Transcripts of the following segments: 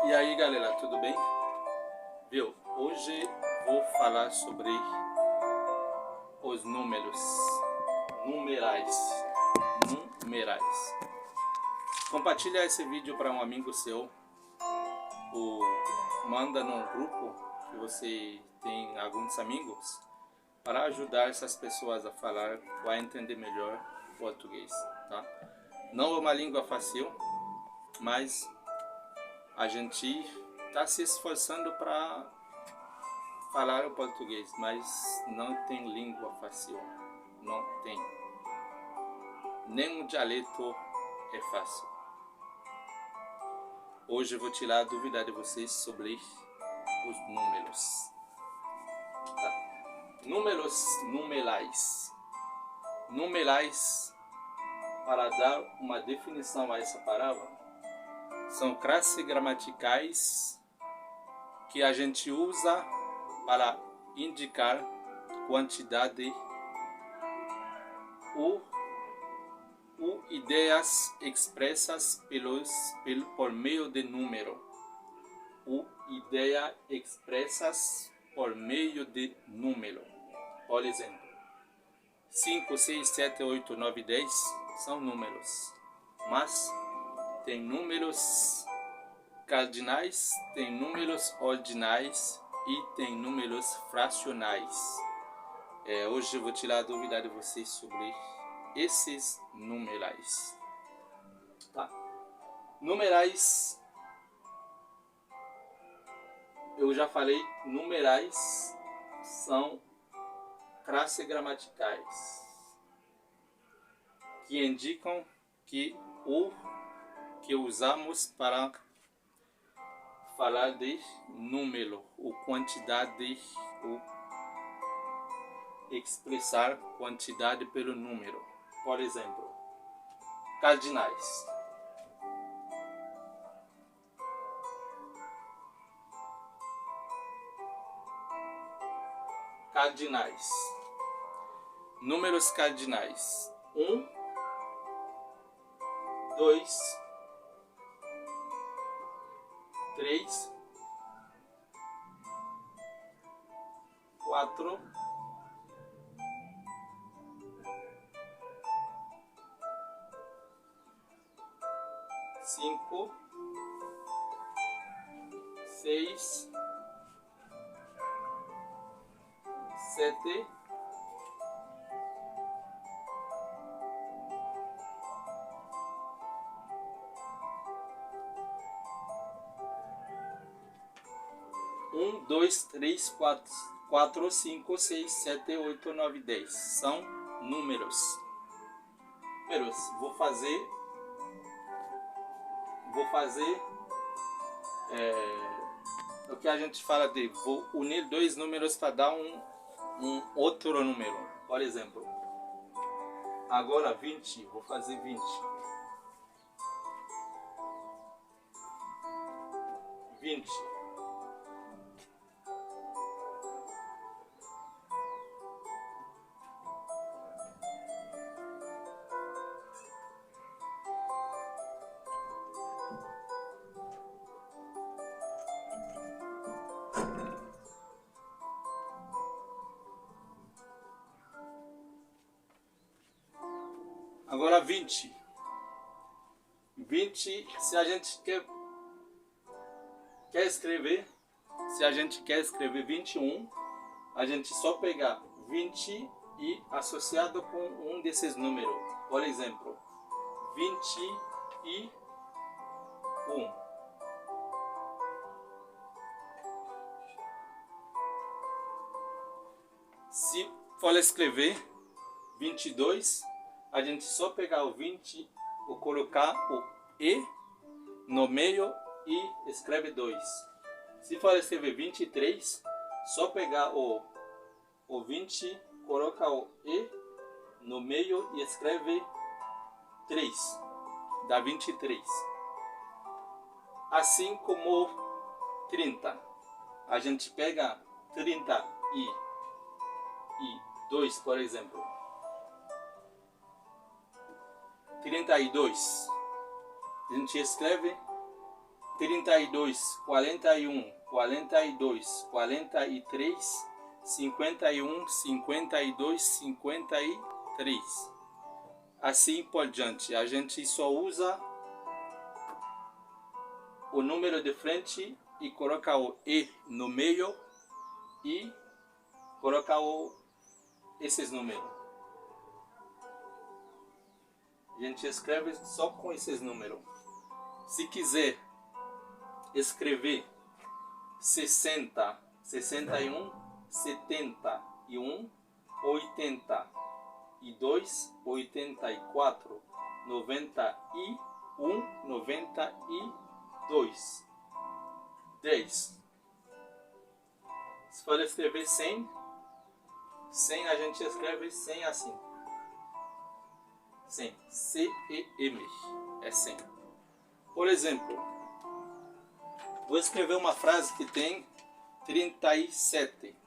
E aí galera, tudo bem? Viu? Hoje vou falar sobre os números, numerais. Compartilha esse vídeo para um amigo seu, ou manda num grupo que você tem alguns amigos, para ajudar essas pessoas a falar ou a entender melhor português, tá? Não é uma língua fácil, mas a gente está se esforçando para falar o português, mas não tem língua fácil, não tem. Nem o dialeto é fácil. Hoje eu vou tirar a dúvida de vocês sobre os números. Tá? Números numerais. Numerais, para dar uma definição a essa palavra, são classes gramaticais que a gente usa para indicar quantidade ou ideias expressas por meio de número. Ideia expressas por meio de número. Por exemplo, 5, 6, 7, 8, 9, 10 são números, mas tem números cardinais, tem números ordinais e tem números fracionais. Hoje eu vou tirar a dúvida de vocês sobre esses numerais. Tá. Numerais, eu já falei, numerais são classes gramaticais que indicam que o que usamos para falar de número, ou quantidade, ou expressar quantidade pelo número. Por exemplo, cardinais. Cardinais. Números cardinais. 1, 2, 3, 4, 5, 6, 7, 1, 2, 3, 4, 5, 6, 7, 8, 9, 10 são números. Vou fazer o que a gente fala de vou unir dois números para dar um outro número. Por exemplo, agora 20, vou fazer 20. 20. Agora 20. 20, se a gente quer escrever, se a gente quer escrever 21, a gente só pegar 20 e associado com um desses números. Por exemplo, 21. Se for escrever 22, a gente só pegar o 20, ou colocar o E no meio e escreve 2. Se for escrever 23, só pegar o 20, coloca o E no meio e escreve 3. Dá 23. Assim como 30. A gente pega 32, por exemplo. 32. A gente escreve 32, 41, 42, 43, 51, 52, 53. Assim por diante. A gente só usa o número de frente e coloca o E no meio e coloca esses números. A gente escreve só com esses números. Se quiser escrever 60, 61, 71, 82, 84, 91, 92, 10. Se for escrever 100, a gente escreve 100 assim. 100, C-E-M, é 100. Por exemplo, vou escrever uma frase que tem 37.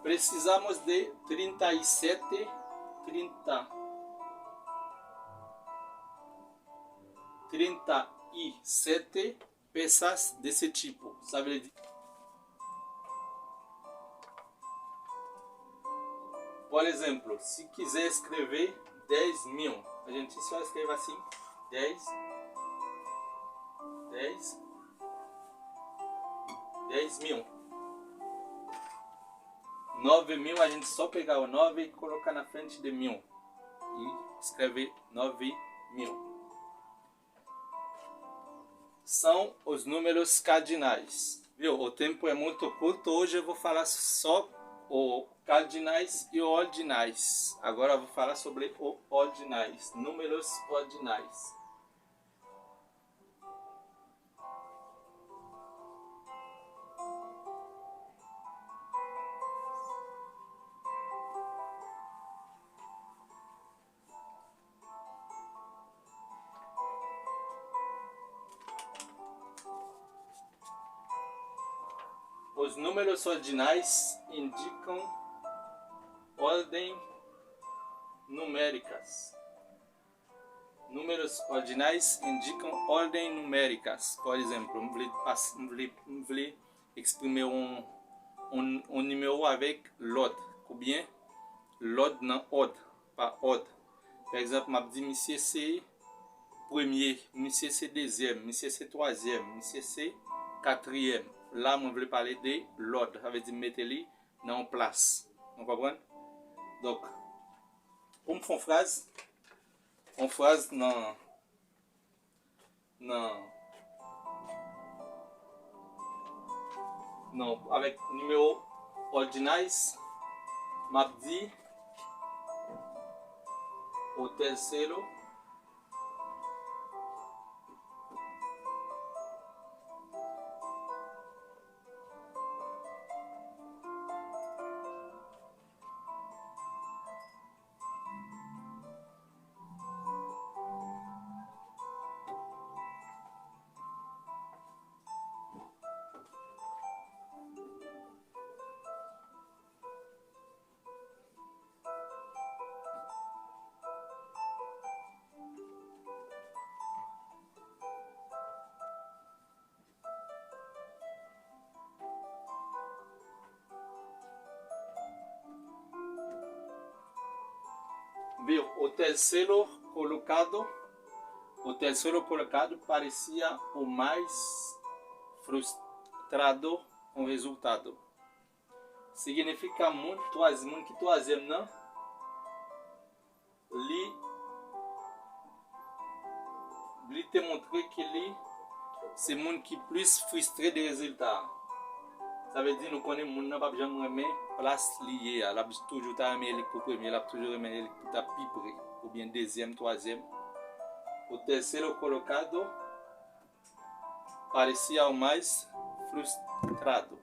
Precisamos de 37 peças desse tipo, sabe? Por exemplo, se quiser escrever 10.000, a gente só escreve assim, 10.000. 9.000, a gente só pegar o 9 e colocar na frente de 1000 e escrever 9.000. São os números cardinais. Viu? O tempo é muito curto. Hoje eu vou falar só o cardinais e o ordinais. Agora eu vou falar sobre o ordinais, números ordinais. Os números ordinais indicam ordem numéricas. Números ordinais indicam ordem numéricas. Por exemplo, on voulait exprimer un numéro avec l'ordre. Ou bien, l'ordre dans ordre, pas ordre. Par exemple, m'a dit, monsieur c'est premier, monsieur c'est deuxième, monsieur c'est troisième, monsieur c'est quatrième. Là, je voulais parler de l'ordre. Ça veut dire mettre les en place. Vous comprenez? Donc, pour me faire une phrase non, avec numéro ordinais, m'a dit o terceiro viu, o terceiro colocado parecia o mais frustrado com o resultado. Significa muito que troisième, não? Lui te montrer que lui c'est monde qui plus frustré des résultats. Ça veut dire nous connaissons moun nan pas jamais aimer place liée, la toujours ta aimer ele pour premier, la toujours aimer ele pour ta pipré ou bien deuxième, troisième. O terceiro colocado parecia o mais frustrado.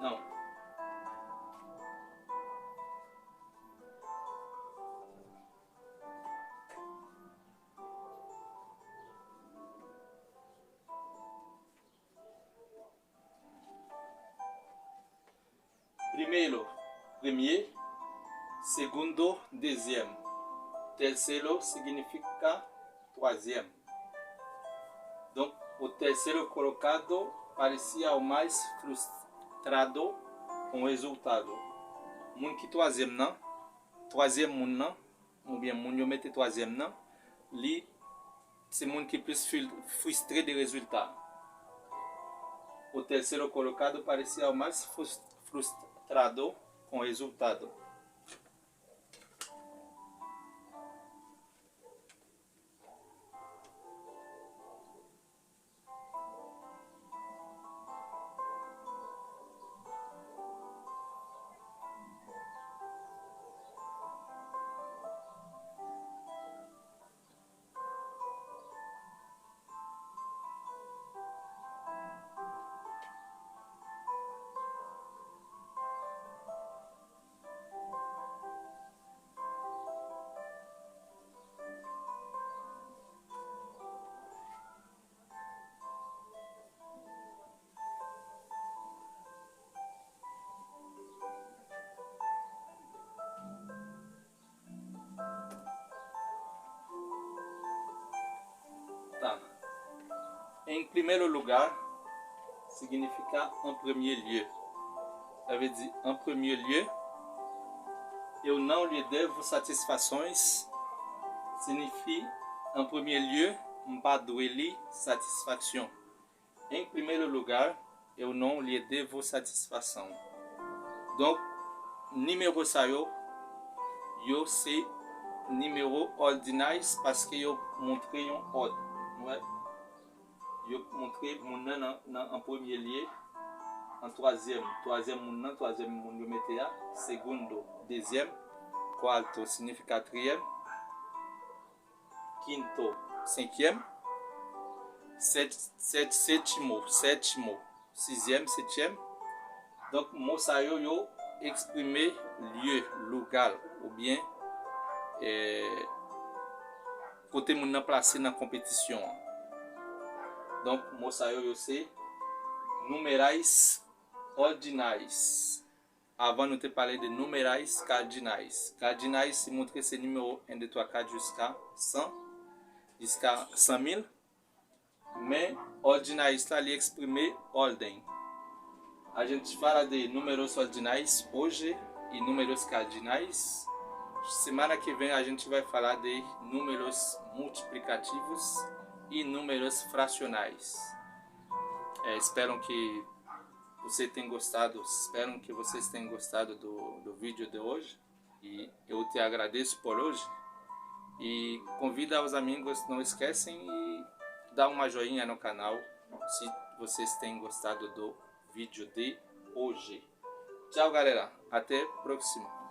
Não. Primeiro, premier. Segundo, deuxième. Terceiro significa troisième. Donc, o terceiro colocado parecia o mais frustrado com o resultado. Moun ki troisième nan, troisième moun nan, ou bien moun yo mette troisième nan, li c'est moun ki plus frustré de resultat. O terceiro colocado parecia o mais frustrado com o resultado. Em primeiro lugar, significa en premier lieu. Ça veut dire, en premier lieu, eu não lhe devo satisfações, signifie, en premier lieu, m'pa doe li satisfaction. Em primeiro lugar, eu não lhe devo satisfação. Donc, numéro ça yo c'est numéro ordinaire parce que yo montre un ordre. Ouais. Yo montré moun nan en premier lieu, en troisième moun nan, troisième moun yo mette ya, segundo, deuxième, quarto signifie quatrième, quinto, cinquième, sétimo, sixième, septième. Donc mot sa yo exprimer lieu, lugar ou bien côté moun nan placé dans compétition. Donc, mot sa yo c'est numerais ordinais. Avant, nous te parlé de numerais cardinais. Cardinais, c'est montrer ces numéros 1, 2, 3, 4 jusqu'à 100, jusqu'à 100 000. Mais ordinais, là, il exprime ordem. A gente fala de números ordinais hoje e números cardinais. Semana que vem a gente vai falar de números multiplicativos e números fracionais. Espero que você tenha gostado, espero que vocês tenham gostado do vídeo de hoje. E eu te agradeço por hoje. E convida os amigos, não esquecem e dá uma joinha no canal se vocês têm gostado do vídeo de hoje. Tchau, galera, até o próximo.